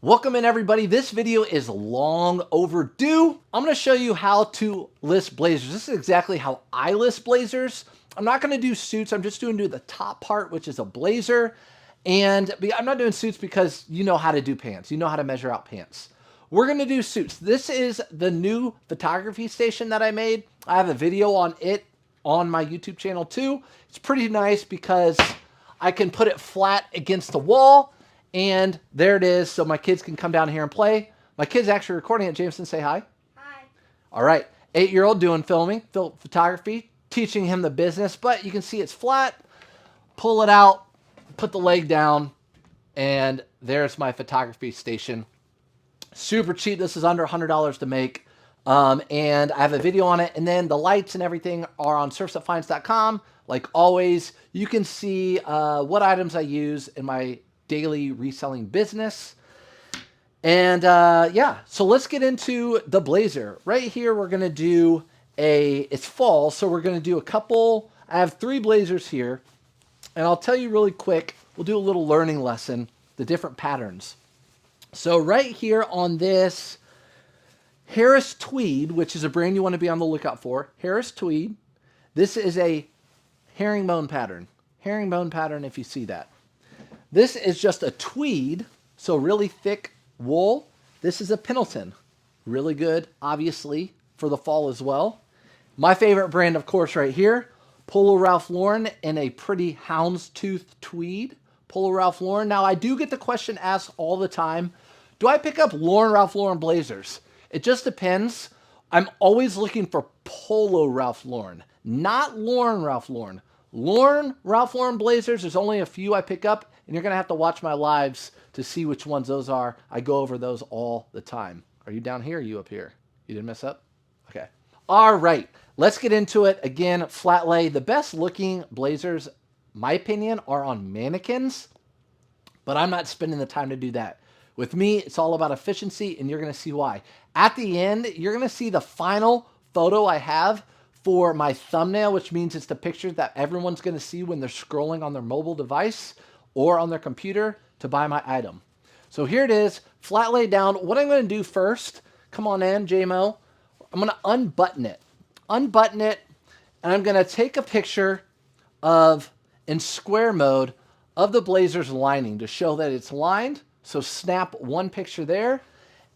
Welcome in everybody. This video is long overdue. I'm going to show you how to list blazers. This is exactly how I list blazers. I'm not going to do suits. I'm just doing the top part, which is a blazer. And I'm not doing suits because you know how to do pants. You know how to measure out pants. We're going to do suits. This is the new photography station that I made. I have a video on it on my YouTube channel too. It's pretty nice because I can put it flat against the wall. And there it is, so my kids can come down here and play. My kid's actually recording it. Jameson, say hi. Hi. All right, 8-year-old doing filming, photography, teaching him the business, but you can see it's flat. Pull it out, put the leg down, and there's my photography station. Super cheap. This is under $100 to make. And I have a video on it. And then the lights and everything are on surfsthatfinds.com. Like always, you can see what items I use in my daily reselling business. And yeah, so let's get into the blazer. Right here, we're going to do it's fall, so we're going to do a couple. I have 3 blazers here. And I'll tell you really quick, we'll do a little learning lesson, the different patterns. So right here on this Harris Tweed, which is a brand you want to be on the lookout for, Harris Tweed. This is a herringbone pattern. Herringbone pattern, if you see that. This is just a tweed, so really thick wool. This is a Pendleton. Really good, obviously, for the fall as well. My favorite brand, of course, right here, Polo Ralph Lauren in a pretty houndstooth tweed. Polo Ralph Lauren. Now, I do get the question asked all the time, do I pick up Ralph Lauren blazers? It just depends. I'm always looking for Polo Ralph Lauren, not Lauren Ralph Lauren. Ralph Lauren blazers, there's only a few I pick up, and you're going to have to watch my lives to see which ones those are. I go over those all the time. Are you down here or are you up here? You didn't mess up? Okay. All right. Let's get into it. Again, flat lay. The best looking blazers, my opinion, are on mannequins, but I'm not spending the time to do that. With me, it's all about efficiency, and you're going to see why. At the end, you're going to see the final photo I have for my thumbnail, which means it's the picture that everyone's going to see when they're scrolling on their mobile device or on their computer to buy my item. So here it is, flat laid down. What I'm going to do first, come on in, JMO. I'm going to unbutton it. Unbutton it, and I'm going to take a picture of, in square mode, of the blazer's lining to show that it's lined. So snap one picture there.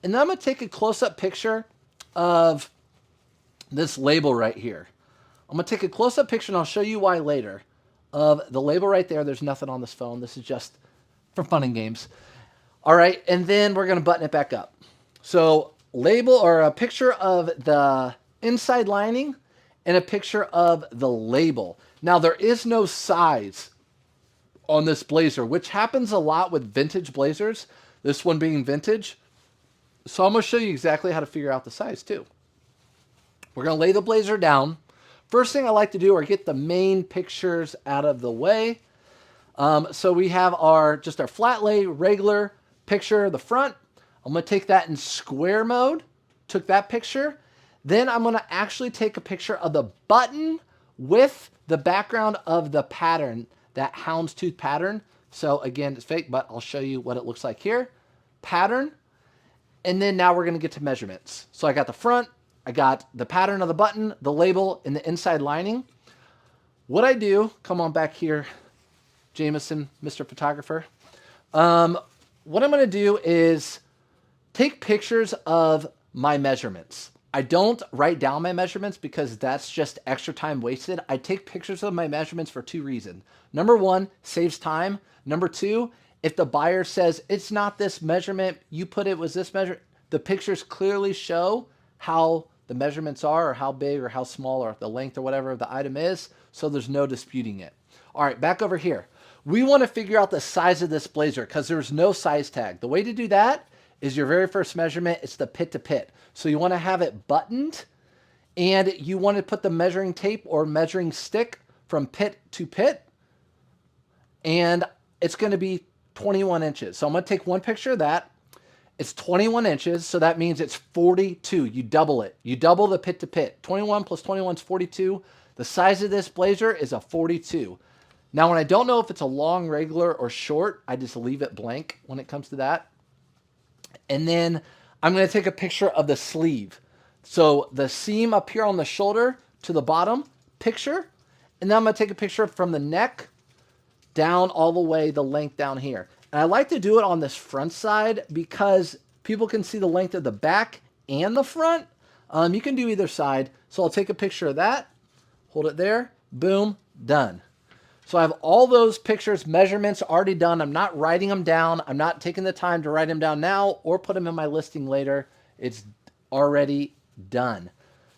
And then I'm going to take a close-up picture of this label right here. I'm going to take a close-up picture, and I'll show you why later, of the label right there. There's nothing on this phone. This is just for fun and games. All right, and then we're going to button it back up. So label or a picture of the inside lining and a picture of the label. Now, there is no size on this blazer, which happens a lot with vintage blazers, this one being vintage. So I'm going to show you exactly how to figure out the size too. We're going to lay the blazer down. First thing I like to do are get the main pictures out of the way. So we have just our flat lay, regular picture of the front. I'm going to take that in square mode. Took that picture. Then I'm going to actually take a picture of the button with the background of the pattern, that houndstooth pattern. So again, it's fake, but I'll show you what it looks like here. Pattern. And then now we're going to get to measurements. So I got the front. I got the pattern of the button, the label, and the inside lining. What I do, come on back here, Jameson, Mr. Photographer. What I'm going to do is take pictures of my measurements. I don't write down my measurements because that's just extra time wasted. I take pictures of my measurements for 2 reasons. Number 1, saves time. Number 2, if the buyer says, it's not this measurement, you put it was this measurement, the pictures clearly show how the measurements are or how big or how small or the length or whatever the item is, so there's no disputing it. All right, back over here. We want to figure out the size of this blazer because there's no size tag. The way to do that is your very first measurement, it's the pit to pit. So you want to have it buttoned, and you want to put the measuring tape or measuring stick from pit to pit, and it's going to be 21 inches. So I'm going to take one picture of that. It's 21 inches, so that means it's 42. You double it. You double the pit to pit. 21 plus 21 is 42. The size of this blazer is a 42. Now, when I don't know if it's a long, regular, or short, I just leave it blank when it comes to that. And then I'm going to take a picture of the sleeve. So the seam up here on the shoulder to the bottom, picture. And then I'm going to take a picture from the neck down all the way the length down here. And I like to do it on this front side because people can see the length of the back and the front. You can do either side. So I'll take a picture of that, hold it there, boom, done. So I have all those pictures, measurements already done. I'm not writing them down. I'm not taking the time to write them down now or put them in my listing later. It's already done.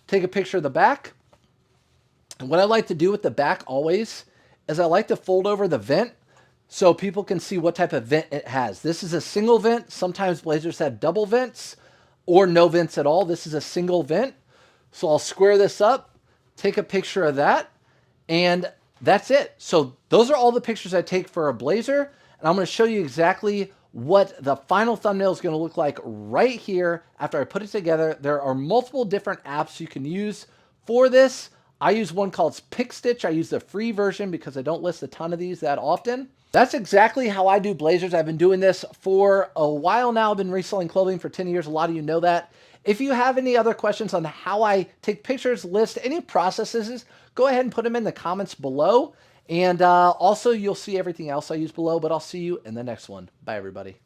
Take a picture of the back. And what I like to do with the back always is I like to fold over the vent so people can see what type of vent it has. This is a single vent. Sometimes blazers have double vents or no vents at all. This is a single vent. So I'll square this up, take a picture of that, and that's it. So those are all the pictures I take for a blazer. And I'm going to show you exactly what the final thumbnail is going to look like right here after I put it together. There are multiple different apps you can use for this. I use one called PicStitch. I use the free version because I don't list a ton of these that often. That's exactly how I do blazers. I've been doing this for a while now. I've been reselling clothing for 10 years. A lot of you know that. If you have any other questions on how I take pictures, list, any processes, go ahead and put them in the comments below. And also, you'll see everything else I use below, but I'll see you in the next one. Bye, everybody.